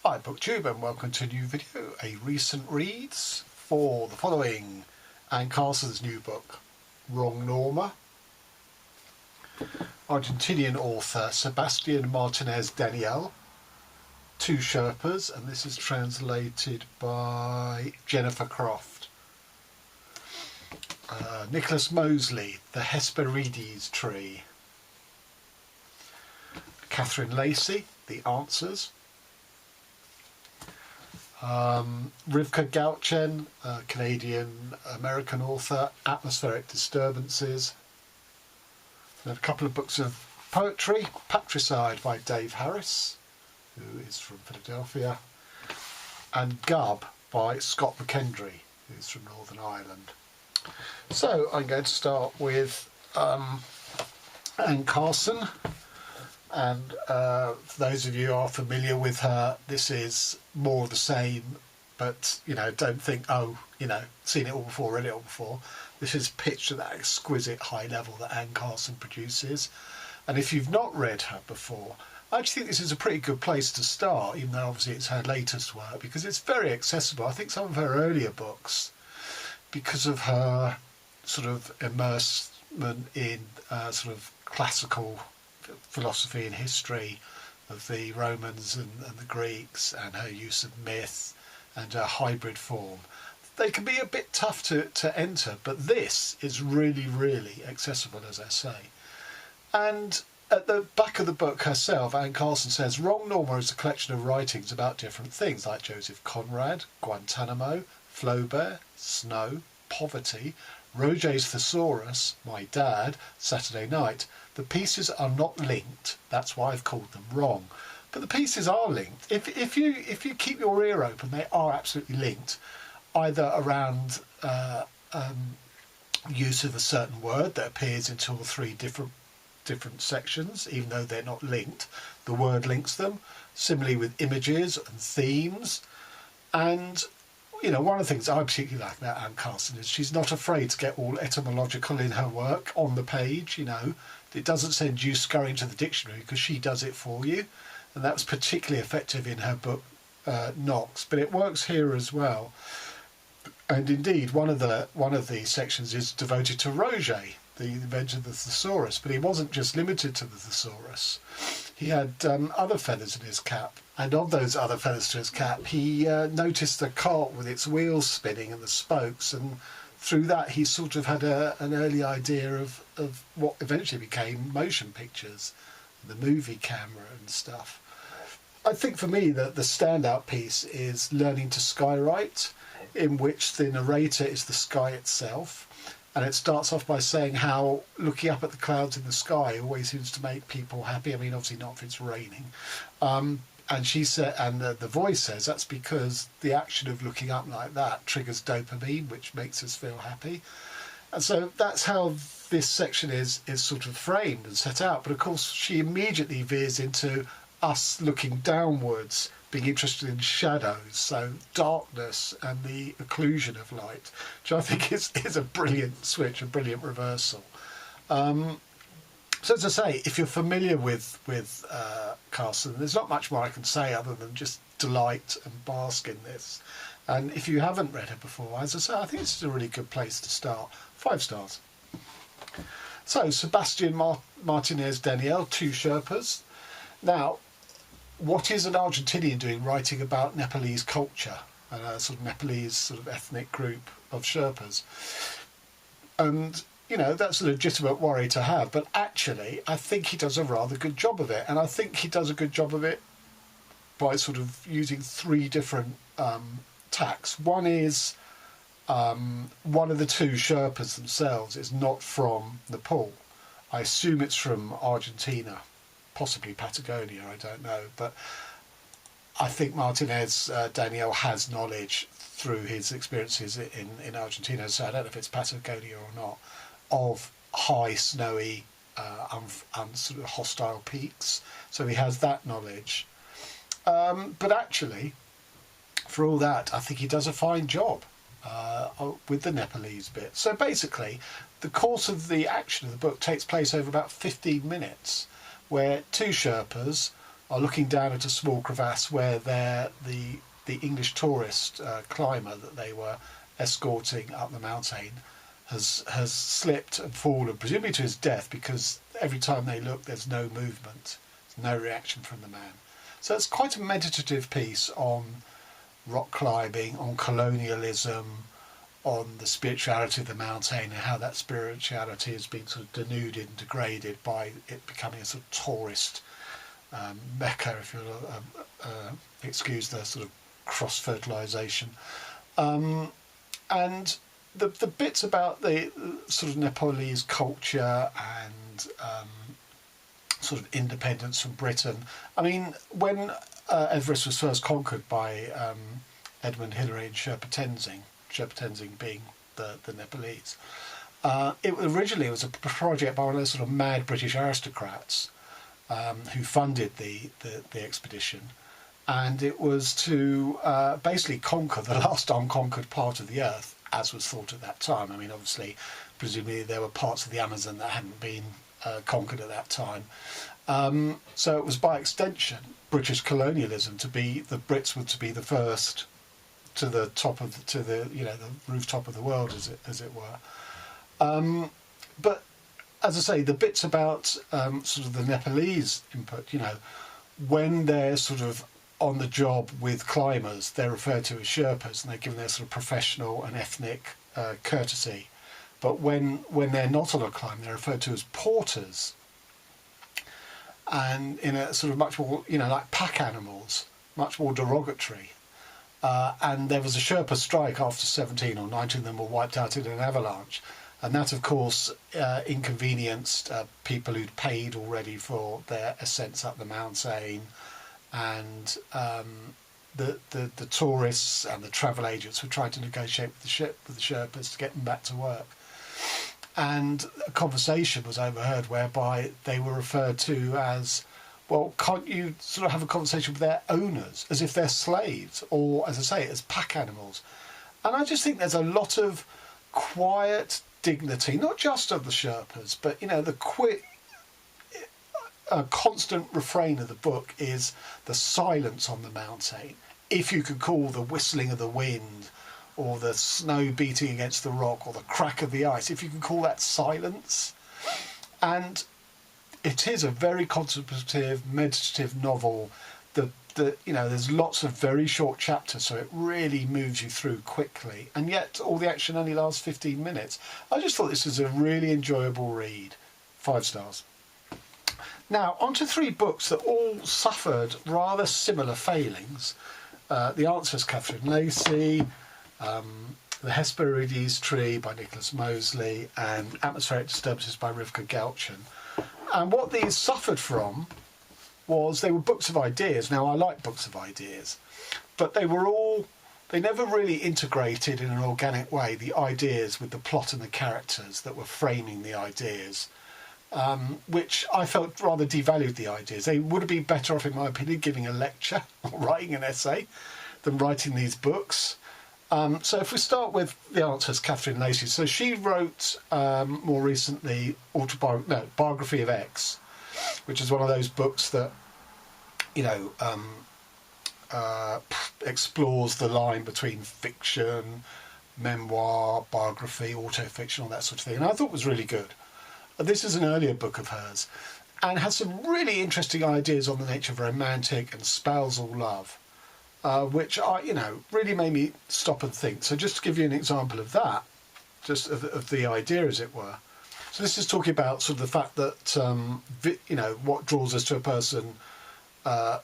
Hi Booktube, and welcome to a new video, a recent reads for the following and Carson's new book, Wrong Norma. Argentinian author Sebastian Martinez Daniell, two Sherpas, and this is translated by Jennifer Croft. Nicholas Moseley, The Hesperides Tree. Catherine Lacey, The Answers. Rivka Galchen, Canadian-American author, Atmospheric Disturbances. And a couple of books of poetry, Patricide by Dave Harris, who is from Philadelphia, and Gub by Scott McKendry, who is from Northern Ireland. So I'm going to start with Anne Carson. And for those of you who are familiar with her, this is more of the same, but, don't think, seen it all before, read it all before. This is pitched at that exquisite high level that Anne Carson produces. And if you've not read her before, I actually think this is a pretty good place to start, even though obviously it's her latest work, because it's very accessible. I think some of her earlier books, because of her sort of immersement in sort of classical philosophy and history of the Romans and the Greeks, and her use of myth and her hybrid form, they can be a bit tough to enter, but this is really, really accessible, as I say. And at the back of the book herself, Anne Carson says, Wrong Norma is a collection of writings about different things like Joseph Conrad, Guantanamo, Flaubert, snow, poverty, Roget's Thesaurus, my dad, Saturday Night. The pieces are not linked, that's why I've called them wrong. But the pieces are linked. If you keep your ear open, they are absolutely linked, either around use of a certain word that appears in 2 or 3 different sections, even though they're not linked. The word links them. Similarly with images and themes. And one of the things I particularly like about Anne Carson is she's not afraid to get all etymological in her work on the page. It doesn't send you scurrying to the dictionary because she does it for you, and that was particularly effective in her book Knox. But it works here as well. And indeed, one of the sections is devoted to Roget, the inventor of the thesaurus. But he wasn't just limited to the thesaurus. He had other feathers in his cap, and of those other feathers to his cap, he noticed the cart with its wheels spinning and the spokes, and through that he sort of had an early idea of what eventually became motion pictures, the movie camera and stuff. I think for me the standout piece is Learning to Skywrite, in which the narrator is the sky itself. And it starts off by saying how looking up at the clouds in the sky always seems to make people happy. I mean, obviously not if it's raining. And she said, and the voice says that's because the action of looking up like that triggers dopamine, which makes us feel happy. And so that's how this section is sort of framed and set out. But of course, she immediately veers into us looking downwards, being interested in shadows, so darkness and the occlusion of light, which I think is a brilliant switch, a brilliant reversal. So as I say, if you're familiar with Carson, there's not much more I can say other than just delight and bask in this. And if you haven't read her before, as I say, I think this is a really good place to start. 5 stars. So Sebastian Martinez Daniell, two Sherpas. Now, what is an Argentinian doing writing about Nepalese culture and a sort of Nepalese sort of ethnic group of Sherpas? And that's a legitimate worry to have, but actually I think he does a rather good job of it, and I think he does a good job of it by sort of using 3 different tacks. One is one of the 2 Sherpas themselves is not from Nepal. I assume it's from Argentina, possibly Patagonia, I don't know, but I think Martinez Daniell has knowledge through his experiences in Argentina, so I don't know if it's Patagonia or not, of high, snowy, sort of hostile peaks. So he has that knowledge. But actually, for all that, I think he does a fine job with the Nepalese bit. So basically, the course of the action of the book takes place over about 15 minutes, where 2 Sherpas are looking down at a small crevasse where the English tourist climber that they were escorting up the mountain has slipped and fallen, presumably to his death, because every time they look there's no movement, there's no reaction from the man. So it's quite a meditative piece on rock climbing, on colonialism, on the spirituality of the mountain, and how that spirituality has been sort of denuded and degraded by it becoming a sort of tourist mecca, if you'll excuse the sort of cross-fertilisation. And the bits about the sort of Nepalese culture and sort of independence from Britain. I mean, when Everest was first conquered by Edmund Hillary and Sherpa Tenzing being the Nepalese, it originally was a project by one of those sort of mad British aristocrats who funded the expedition, and it was to basically conquer the last unconquered part of the earth, as was thought at that time. I mean, obviously, presumably there were parts of the Amazon that hadn't been conquered at that time. So it was by extension British colonialism to be, the Brits were to be the first to the top of the rooftop of the world, as it were. But as I say, the bits about sort of the Nepalese input, when they're sort of on the job with climbers, they're referred to as Sherpas, and they're given their sort of professional and ethnic courtesy. But when they're not on a climb, they're referred to as porters, and in a sort of much more, like pack animals, much more derogatory. And there was a Sherpa strike after 17 or 19 of them were wiped out in an avalanche. And that, of course, inconvenienced people who'd paid already for their ascents up the mountain, and the tourists and the travel agents were trying to negotiate with the Sherpas to get them back to work. And a conversation was overheard whereby they were referred to as, well, can't you sort of have a conversation with their owners as if they're slaves, or, as I say, as pack animals? And I just think there's a lot of quiet dignity, not just of the Sherpas, but, a constant refrain of the book is the silence on the mountain. If you could call the whistling of the wind, or the snow beating against the rock, or the crack of the ice, if you can call that silence. And it is a very contemplative, meditative novel. There's lots of very short chapters, so it really moves you through quickly, and yet all the action only lasts 15 minutes. I just thought this was a really enjoyable read. 5 stars. Now, on to 3 books that all suffered rather similar failings. The Answers, Catherine Lacey, The Hesperides Tree by Nicholas Moseley, and Atmospheric Disturbances by Rivka Galchen. And what these suffered from was they were books of ideas. Now, I like books of ideas, but they never really integrated in an organic way the ideas with the plot and the characters that were framing the ideas, which I felt rather devalued the ideas. They would have been better off, in my opinion, giving a lecture or writing an essay than writing these books. So if we start with The Answers, Catherine Lacey. So she wrote more recently Biography of X, which is one of those books that explores the line between fiction, memoir, biography, autofiction, all that sort of thing, and I thought it was really good. This is an earlier book of hers and has some really interesting ideas on the nature of romantic and spousal love, which really made me stop and think. So just to give you an example of that, just of the idea, as it were. So this is talking about sort of the fact that, what draws us to a person,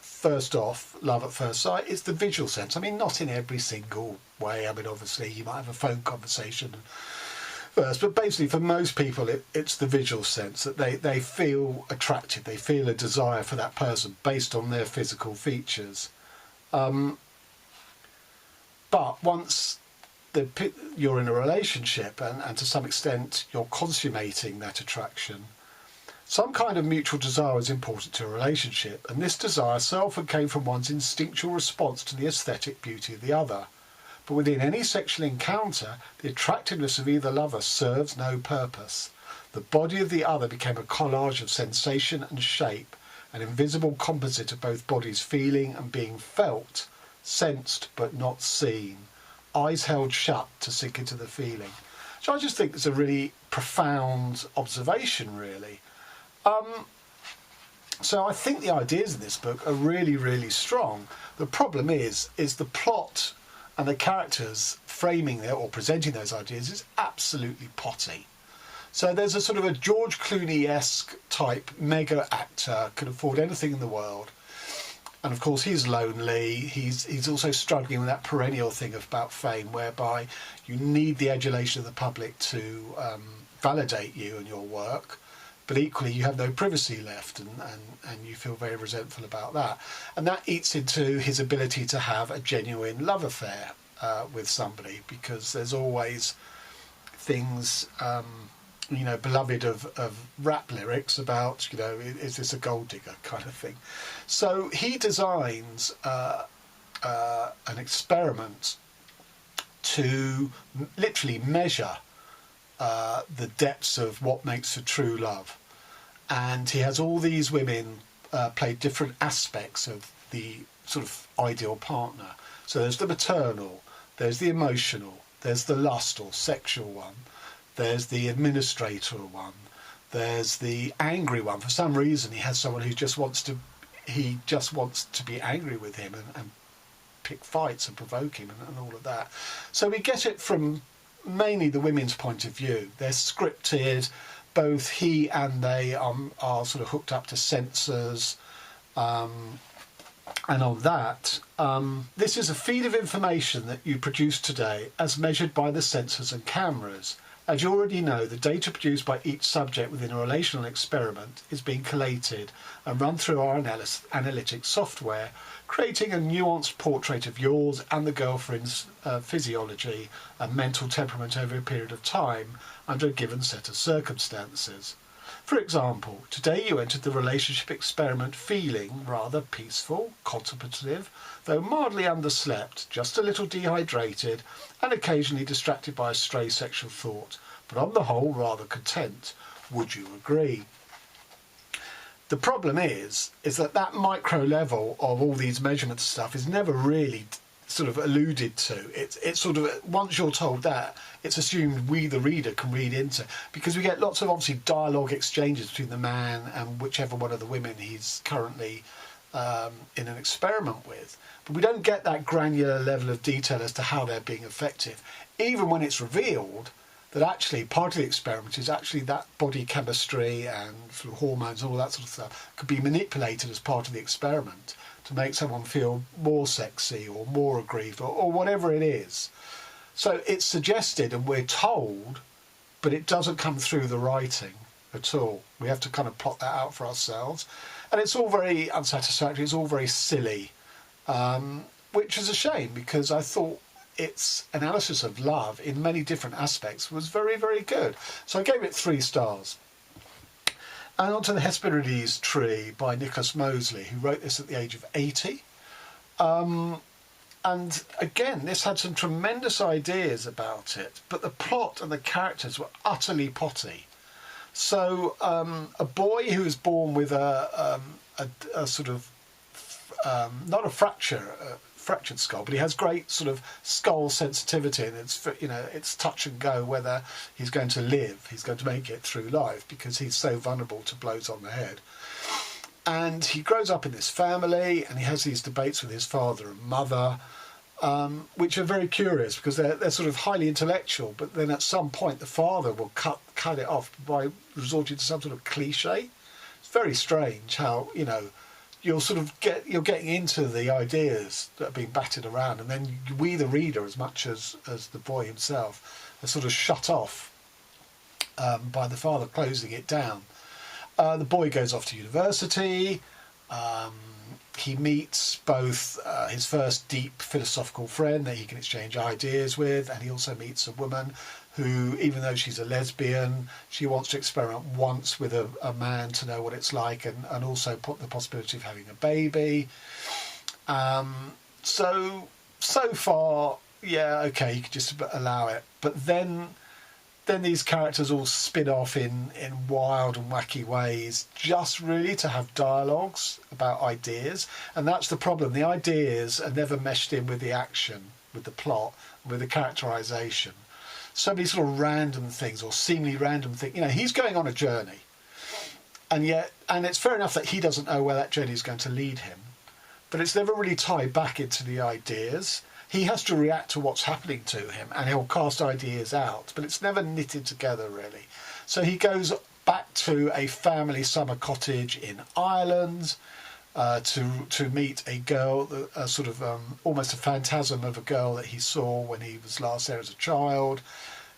first off, love at first sight, is the visual sense. I mean, not in every single way. I mean, obviously, you might have a phone conversation first, but basically for most people, it's the visual sense that they feel attracted, they feel a desire for that person based on their physical features. But once you're in a relationship and to some extent you're consummating that attraction, some kind of mutual desire is important to a relationship, and this desire so often came from one's instinctual response to the aesthetic beauty of the other. But within any sexual encounter, the attractiveness of either lover serves no purpose. The body of the other became a collage of sensation and shape, an invisible composite of both bodies feeling and being felt, sensed but not seen, eyes held shut to sink into the feeling. So I just think it's a really profound observation, really. So I think the ideas in this book are really, really strong. The problem is the plot and the characters framing or presenting those ideas is absolutely potty. So there's a sort of a George Clooney-esque type mega actor, can afford anything in the world. And of course he's lonely. He's also struggling with that perennial thing about fame, whereby you need the adulation of the public to validate you and your work. But equally you have no privacy left, and you feel very resentful about that. And that eats into his ability to have a genuine love affair with somebody, because there's always things, beloved of rap lyrics about, is this a gold digger kind of thing. So he designs an experiment to literally measure the depths of what makes for true love. And he has all these women play different aspects of the sort of ideal partner. So there's the maternal, there's the emotional, there's the lust or sexual one, there's the administrator one, there's the angry one. For some reason he has someone who just wants to be angry with him and pick fights and provoke him and all of that. So we get it from mainly the women's point of view. They're scripted. Both he and they are sort of hooked up to sensors, and on that, this is a feed of information that you produce today as measured by the sensors and cameras. As you already know, the data produced by each subject within a relational experiment is being collated and run through our analytics software, creating a nuanced portrait of yours and the girlfriend's physiology and mental temperament over a period of time under a given set of circumstances. For example, today you entered the relationship experiment feeling rather peaceful, contemplative, though mildly underslept, just a little dehydrated, and occasionally distracted by a stray sexual thought, but on the whole rather content. Would you agree? The problem is that micro level of all these measurements stuff is never really sort of alluded to. It's sort of, once you're told that, it's assumed we, the reader, can read into, because we get lots of obviously dialogue exchanges between the man and whichever one of the women he's currently in an experiment with. But we don't get that granular level of detail as to how they're being effective, even when it's revealed that actually part of the experiment is actually that body chemistry and sort of hormones and all that sort of stuff could be manipulated as part of the experiment to make someone feel more sexy or more aggrieved or whatever it is. So it's suggested and we're told, but it doesn't come through the writing at all. We have to kind of plot that out for ourselves. And it's all very unsatisfactory, it's all very silly, which is a shame, because I thought its analysis of love in many different aspects was very, very good. So I gave it 3 stars. And on to the Hesperides tree by Nicholas Moseley, who wrote this at the age of 80. And again, this had some tremendous ideas about it, but the plot and the characters were utterly potty. So a boy who was born with a sort of, not a fractured skull, but he has great sort of skull sensitivity, and it's touch and go whether he's going to live, he's going to make it through life, because he's so vulnerable to blows on the head. And he grows up in this family, and he has these debates with his father and mother, which are very curious, because they're sort of highly intellectual, but then at some point the father will cut it off by resorting to some sort of cliche. It's very strange how, you're getting into the ideas that are being batted around, and then we, the reader, as much as the boy himself, are sort of shut off by the father closing it down. The boy goes off to university. He meets both his first deep philosophical friend that he can exchange ideas with, and he also meets a woman who, even though she's a lesbian, she wants to experiment once with a man to know what it's like, and also put the possibility of having a baby. So far, yeah, okay, you could just allow it. But then then these characters all spin off in wild and wacky ways, just really to have dialogues about ideas. And that's the problem. The ideas are never meshed in with the action, with the plot, with the characterisation. So many sort of random things, or seemingly random things. You know, he's going on a journey, and it's fair enough that he doesn't know where that journey is going to lead him, but it's never really tied back into the ideas. He has to react to what's happening to him, and he'll cast ideas out, but it's never knitted together really. So he goes back to a family summer cottage in Ireland to meet a girl, a sort of almost a phantasm of a girl that he saw when he was last there as a child,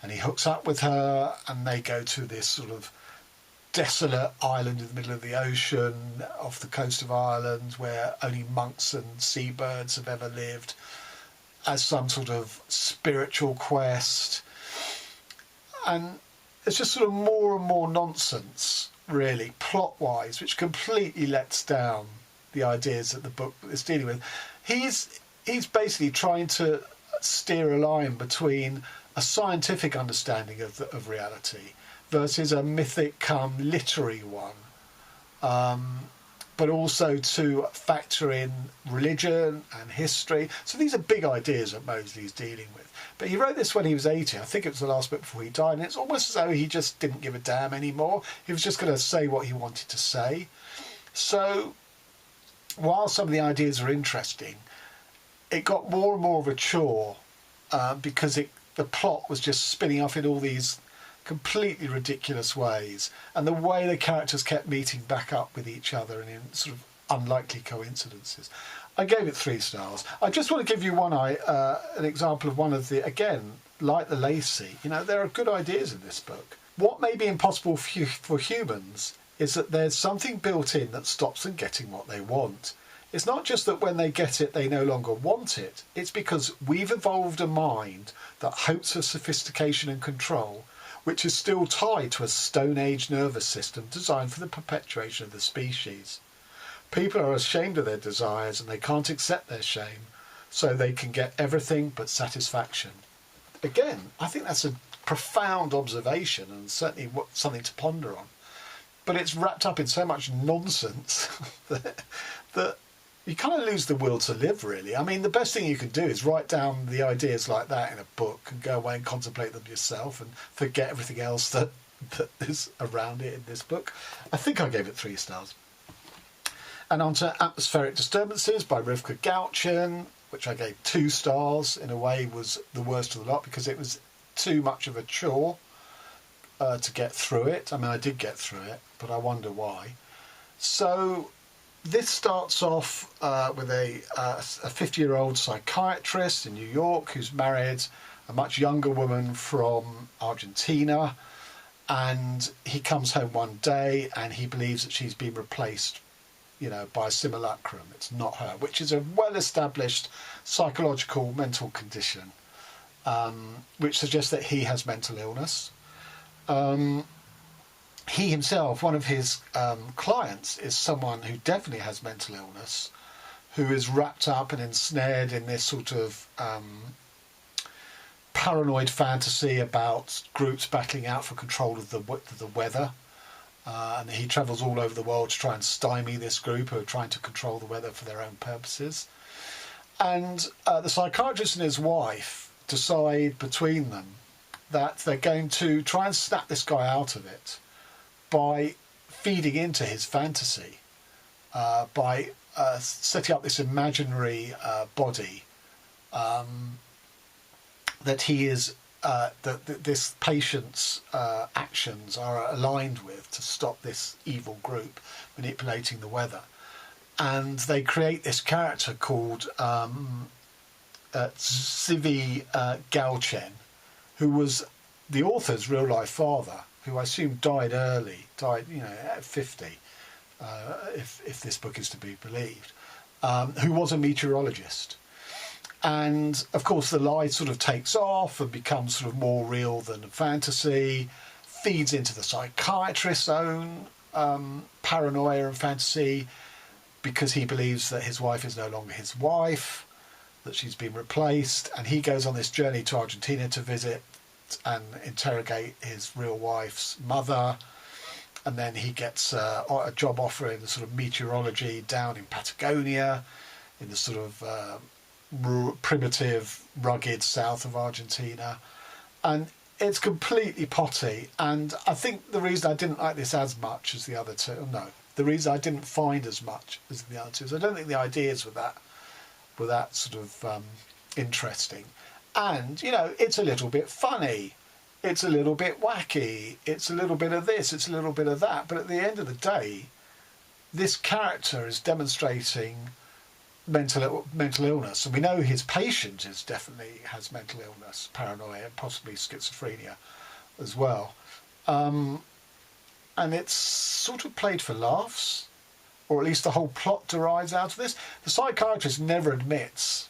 and he hooks up with her, and they go to this sort of desolate island in the middle of the ocean off the coast of Ireland, where only monks and seabirds have ever lived, as some sort of spiritual quest. And it's just sort of more and more nonsense, really, plot-wise, which completely lets down the ideas that the book is dealing with. He's basically trying to steer a line between a scientific understanding of reality versus a mythic come literary one, but also to factor in religion and history. So these are big ideas that Moseley's dealing with. But he wrote this when he was 80. I think it was the last book before he died, and it's almost as though he just didn't give a damn anymore. He was just going to say what he wanted to say. So while some of the ideas are interesting, it got more and more of a chore because the plot was just spinning off in all these completely ridiculous ways, and the way the characters kept meeting back up with each other and in sort of unlikely coincidences. I gave it 3 stars. I just want to give you an example of one of the, again, like the Lacey, you know, there are good ideas in this book. What may be impossible for humans is that there's something built in that stops them getting what they want. It's not just that when they get it, they no longer want it. It's because we've evolved a mind that hopes for sophistication and control, which is still tied to a Stone Age nervous system designed for the perpetuation of the species. People are ashamed of their desires and they can't accept their shame, so they can get everything but satisfaction. Again, I think that's a profound observation and certainly something to ponder on. But it's wrapped up in so much nonsense that you kind of lose the will to live, really. I mean, the best thing you can do is write down the ideas like that in a book and go away and contemplate them yourself and forget everything else that is around it in this book. I think I gave it 3 stars. And on to Atmospheric Disturbances by Rivka Galchen, which I gave 2 stars. In a way, was the worst of the lot because it was too much of a chore to get through it. I mean, I did get through it, but I wonder why. So this starts off with a 50-year-old psychiatrist in New York who's married a much younger woman from Argentina, and he comes home one day and he believes that she's been replaced, you know, by a simulacrum. It's not her, which is a well-established psychological mental condition, which suggests that he has mental illness. He himself, one of his clients, is someone who definitely has mental illness, who is wrapped up and ensnared in this sort of paranoid fantasy about groups battling out for control of the weather. And he travels all over the world to try and stymie this group who are trying to control the weather for their own purposes. And the psychiatrist and his wife decide between them that they're going to try and snap this guy out of it by feeding into his fantasy, by setting up this imaginary body that he is, that this patient's actions are aligned with to stop this evil group manipulating the weather. And they create this character called Zivi Galchen, who was the author's real-life father, who I assume died early, you know, at 50, if this book is to be believed, who was a meteorologist. And, of course, the lie sort of takes off and becomes sort of more real than fantasy, feeds into the psychiatrist's own paranoia and fantasy, because he believes that his wife is no longer his wife, that she's been replaced, and he goes on this journey to Argentina to visit and interrogate his real wife's mother. And then he gets a job offer in the sort of meteorology down in Patagonia, in the sort of primitive, rugged south of Argentina. And it's completely potty. And I think the reason I didn't like this as much as the other two, the reason I didn't find as much as the other two is I don't think the ideas were that sort of interesting. And, it's a little bit funny. It's a little bit wacky, it's a little bit of this, it's a little bit of that. But at the end of the day, this character is demonstrating mental illness. And we know his patient definitely has mental illness, paranoia, and possibly schizophrenia as well. And it's sort of played for laughs, or at least the whole plot derives out of this. The psychiatrist never admits,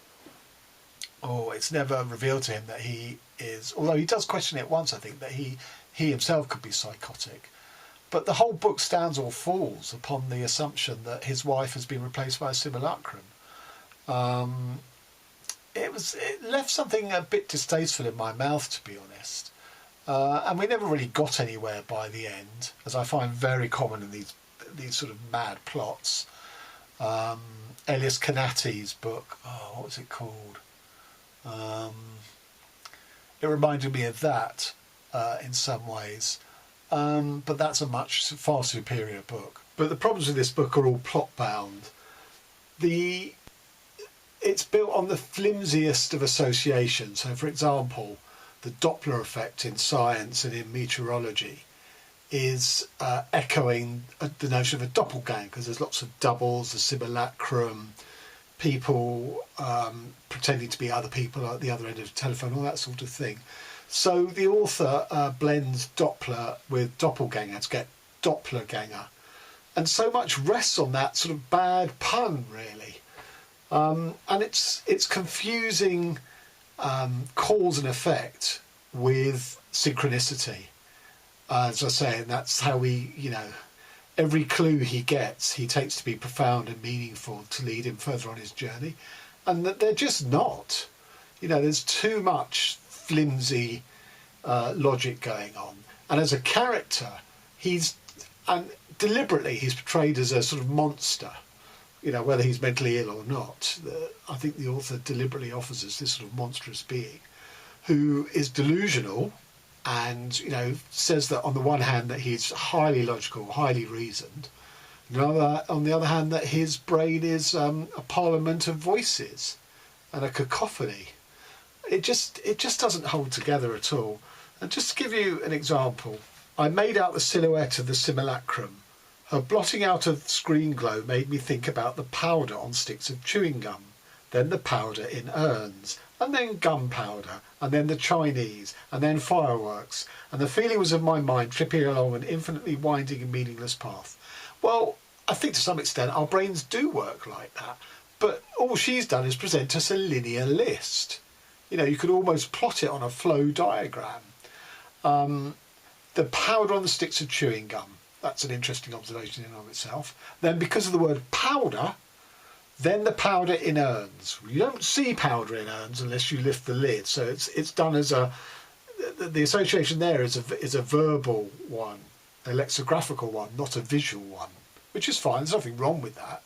or it's never revealed to him that he is, although he does question it once, I think, that he himself could be psychotic. But the whole book stands or falls upon the assumption that his wife has been replaced by a simulacrum. It left something a bit distasteful in my mouth, to be honest. And we never really got anywhere by the end, as I find very common in these sort of mad plots. Elias Canatti's book, what was it called? It reminded me of that in some ways, but that's a far superior book. But the problems with this book are all plot bound. It's built on the flimsiest of associations. So, for example, the Doppler effect in science and in meteorology is echoing the notion of a doppelganger, because there's lots of doubles, a simulacrum, people pretending to be other people at the other end of the telephone, all that sort of thing. So the author blends Doppler with doppelganger to get Dopplerganger. And so much rests on that sort of bad pun, really. And it's confusing cause and effect with synchronicity. As I say, and that's how every clue he gets, he takes to be profound and meaningful to lead him further on his journey. And that they're just not. There's too much flimsy logic going on. And as a character, deliberately he's portrayed as a sort of monster, whether he's mentally ill or not. I think the author deliberately offers us this sort of monstrous being who is delusional and, says that on the one hand that he's highly logical, highly reasoned, on the other hand that his brain is a parliament of voices and a cacophony. It just doesn't hold together at all. And just to give you an example, I made out the silhouette of the simulacrum. Her blotting out of screen glow made me think about the powder on sticks of chewing gum, then the powder in urns, and then gunpowder, and then the Chinese, and then fireworks, and the feeling was in my mind tripping along an infinitely winding and meaningless path. Well, I think to some extent our brains do work like that, but all she's done is present us a linear list. You could almost plot it on a flow diagram. The powder on the sticks of chewing gum, that's an interesting observation in and of itself. Then because of the word powder, then the powder in urns. You don't see powder in urns unless you lift the lid. So it's done as the association there is a verbal one, a lexicographical one, not a visual one, which is fine. There's nothing wrong with that.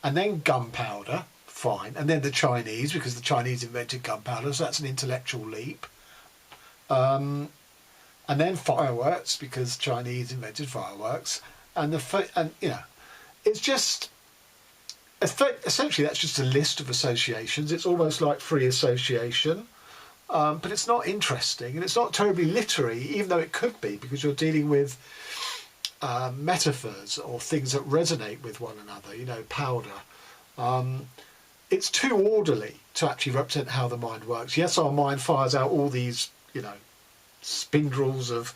And then gunpowder, fine. And then the Chinese, because the Chinese invented gunpowder, so that's an intellectual leap. And then fireworks, because Chinese invented fireworks. It's just, essentially that's just a list of associations. It's almost like free association, but it's not interesting, and it's not terribly literary, even though it could be, because you're dealing with metaphors or things that resonate with one another, powder. It's too orderly to actually represent how the mind works. Yes, our mind fires out all these, spindles of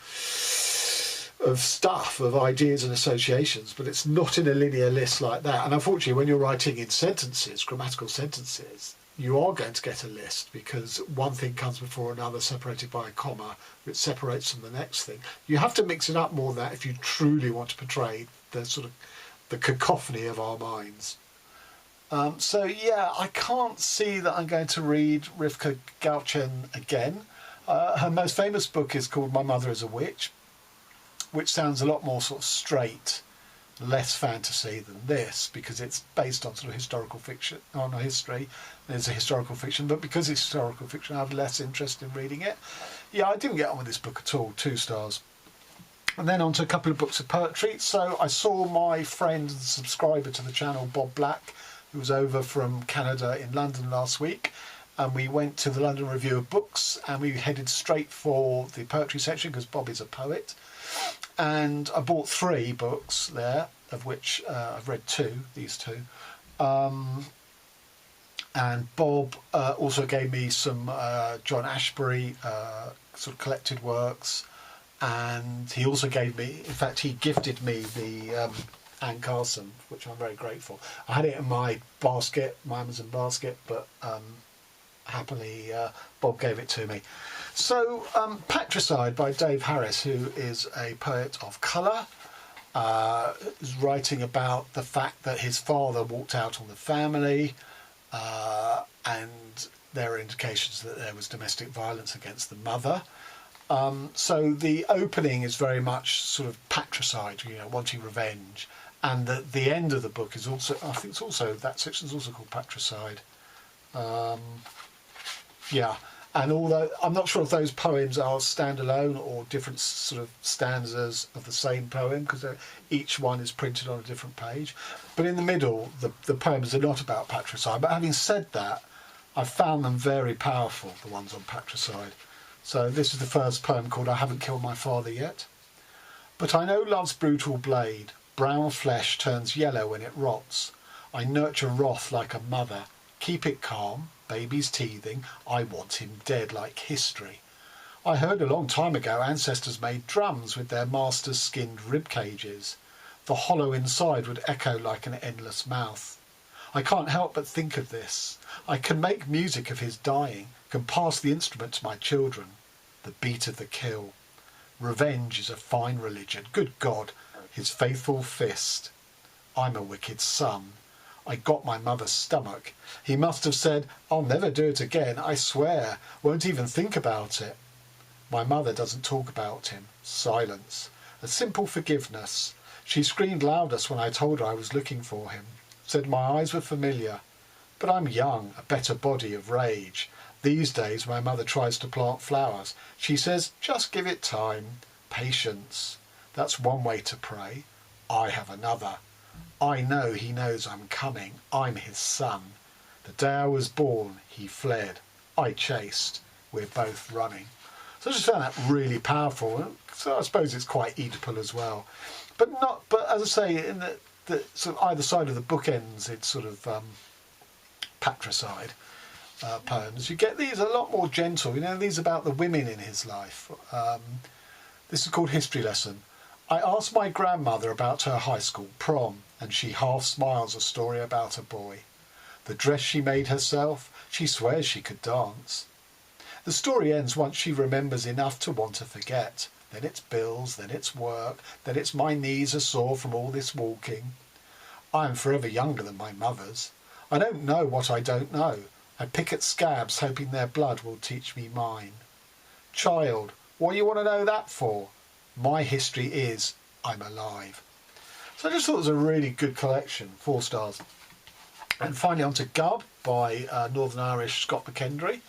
stuff, of ideas and associations, but it's not in a linear list like that. And unfortunately, when you're writing in sentences, grammatical sentences, you are going to get a list, because one thing comes before another, separated by a comma, which separates from the next thing. You have to mix it up more than that if you truly want to portray the sort of the cacophony of our minds. I can't see that I'm going to read Rivka Galchen again. Her most famous book is called My Mother is a Witch, which sounds a lot more sort of straight, less fantasy than this, because it's based on sort of historical fiction, on a history. There's a historical fiction, but because it's historical fiction, I have less interest in reading it. Yeah, I didn't get on with this book at all, 2 stars. And then on to a couple of books of poetry. So I saw my friend and subscriber to the channel, Bob Black, who was over from Canada in London last week. And we went to the London Review of Books, and we headed straight for the poetry section because Bob is a poet. And I bought 3 books there, of which I've read 2, these 2. And Bob also gave me some John Ashbery sort of collected works. And he also gave me, in fact, he gifted me the Anne Carson, which I'm very grateful. I had it in my basket, my Amazon basket, but happily Bob gave it to me. So Patricide by Dave Harris, who is a poet of colour, is writing about the fact that his father walked out on the family, and there are indications that there was domestic violence against the mother. So the opening is very much sort of patricide, you know, wanting revenge, and the end of the book is also, I think it's also, that section is also called Patricide. Yeah, and although I'm not sure if those poems are standalone or different sort of stanzas of the same poem, because each one is printed on a different page, but in the middle the poems are not about patricide. But having said that, I found them very powerful, the ones on patricide. So this is the first poem, called I Haven't Killed My Father Yet. But I know love's brutal blade, brown flesh turns yellow when it rots. I nurture wrath like a mother, keep it calm, baby's teething, I want him dead like history. I heard a long time ago ancestors made drums with their masters' skinned rib cages. The hollow inside would echo like an endless mouth. I can't help but think of this. I can make music of his dying, can pass the instrument to my children. The beat of the kill. Revenge is a fine religion. Good God, his faithful fist. I'm a wicked son. I got my mother's stomach. He must have said, I'll never do it again, I swear. Won't even think about it. My mother doesn't talk about him. Silence. A simple forgiveness. She screamed loudest when I told her I was looking for him. Said my eyes were familiar. But I'm young, a better body of rage. These days my mother tries to plant flowers. She says, just give it time. Patience. That's one way to pray. I have another. I know he knows I'm coming. I'm his son. The day I was born, he fled. I chased. We're both running. So I just found that really powerful. So I suppose it's quite Oedipal as well. But as I say, in the sort of either side of the bookends, it's sort of patricide poems. You get these a lot more gentle. You know, these about the women in his life. This is called History Lesson. I asked my grandmother about her high school prom, and she half smiles a story about a boy. The dress she made herself, she swears she could dance. The story ends once she remembers enough to want to forget. Then it's bills, then it's work, then it's my knees are sore from all this walking. I am forever younger than my mother's. I don't know what I don't know. I pick at scabs hoping their blood will teach me mine. Child, what do you want to know that for? My history is I'm alive. So I just thought it was a really good collection, 4 stars. And finally on to Gub by Northern Irish Scott McKendry.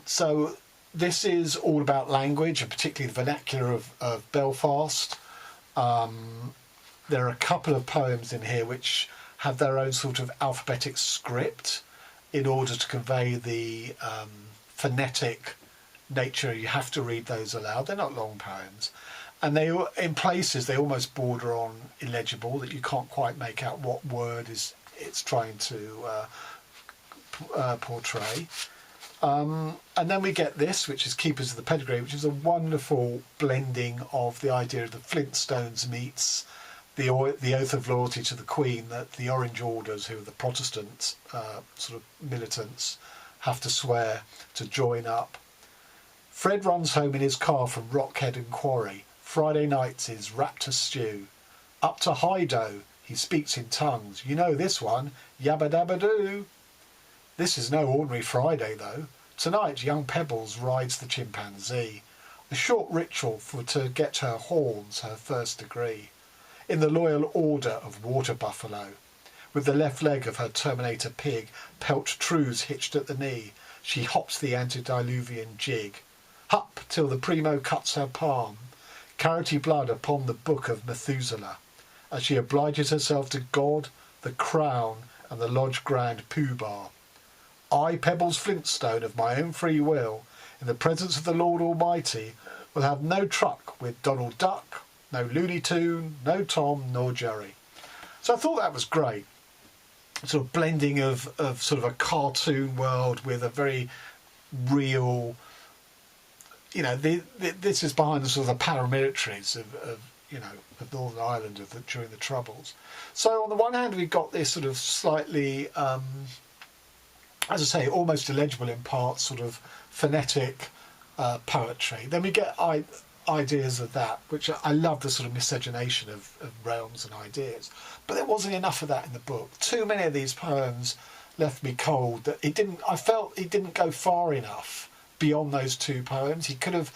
So this is all about language, and particularly the vernacular of Belfast. There are a couple of poems in here which have their own sort of alphabetic script in order to convey the phonetic nature. You have to read those aloud. They're not long poems. And they, in places, they almost border on illegible, that you can't quite make out what word it's trying to portray. And then we get this, which is Keepers of the Pedigree, which is a wonderful blending of the idea of the Flintstones meets the oath of loyalty to the Queen that the Orange Orders, who are the Protestant sort of militants, have to swear to join up. Fred runs home in his car from Rockhead and Quarry. Friday nights is raptor stew. Up to Hido, he speaks in tongues. You know this one, yabba dabba doo. This is no ordinary Friday though. Tonight, young Pebbles rides the chimpanzee, a short ritual to get her horns her first degree, in the loyal order of water buffalo. With the left leg of her Terminator pig, pelt trews hitched at the knee, she hops the antediluvian jig. Hup till the primo cuts her palm, carroty blood upon the book of Methuselah, as she obliges herself to God, the crown, and the lodge grand poobah. I, Pebbles Flintstone, of my own free will, in the presence of the Lord Almighty, will have no truck with Donald Duck, no Looney Tune, no Tom nor Jerry. So I thought that was great. Sort of blending of sort of a cartoon world with a very real, you know, this is behind the sort of the paramilitaries of Northern Ireland during the Troubles. So on the one hand, we've got this sort of slightly, as I say, almost illegible in parts, sort of phonetic poetry. Then we get ideas of that, which I love, the sort of miscegenation of realms and ideas. But there wasn't enough of that in the book. Too many of these poems left me cold. That I felt it didn't go far enough beyond those two poems. He could have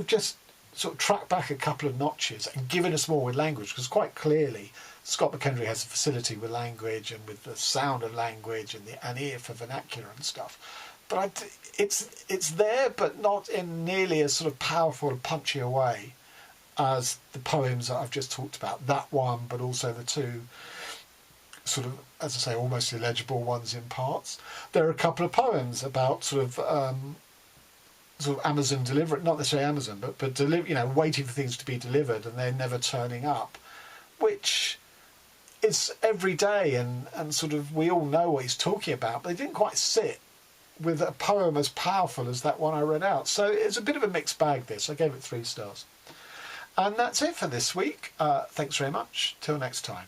just sort of tracked back a couple of notches and given us more with language, because quite clearly Scott McKendry has a facility with language and with the sound of language and an ear for vernacular and stuff. But it's there, but not in nearly as sort of powerful and punchy a way as the poems that I've just talked about. That one, but also the two sort of, as I say, almost illegible ones in parts. There are a couple of poems about sort of Amazon delivery, not necessarily Amazon, but waiting for things to be delivered and they're never turning up, which is every day, and sort of we all know what he's talking about, but they didn't quite sit with a poem as powerful as that one I read out. So it's a bit of a mixed bag, this. I gave it 3 stars. And that's it for this week. Thanks very much. Till next time.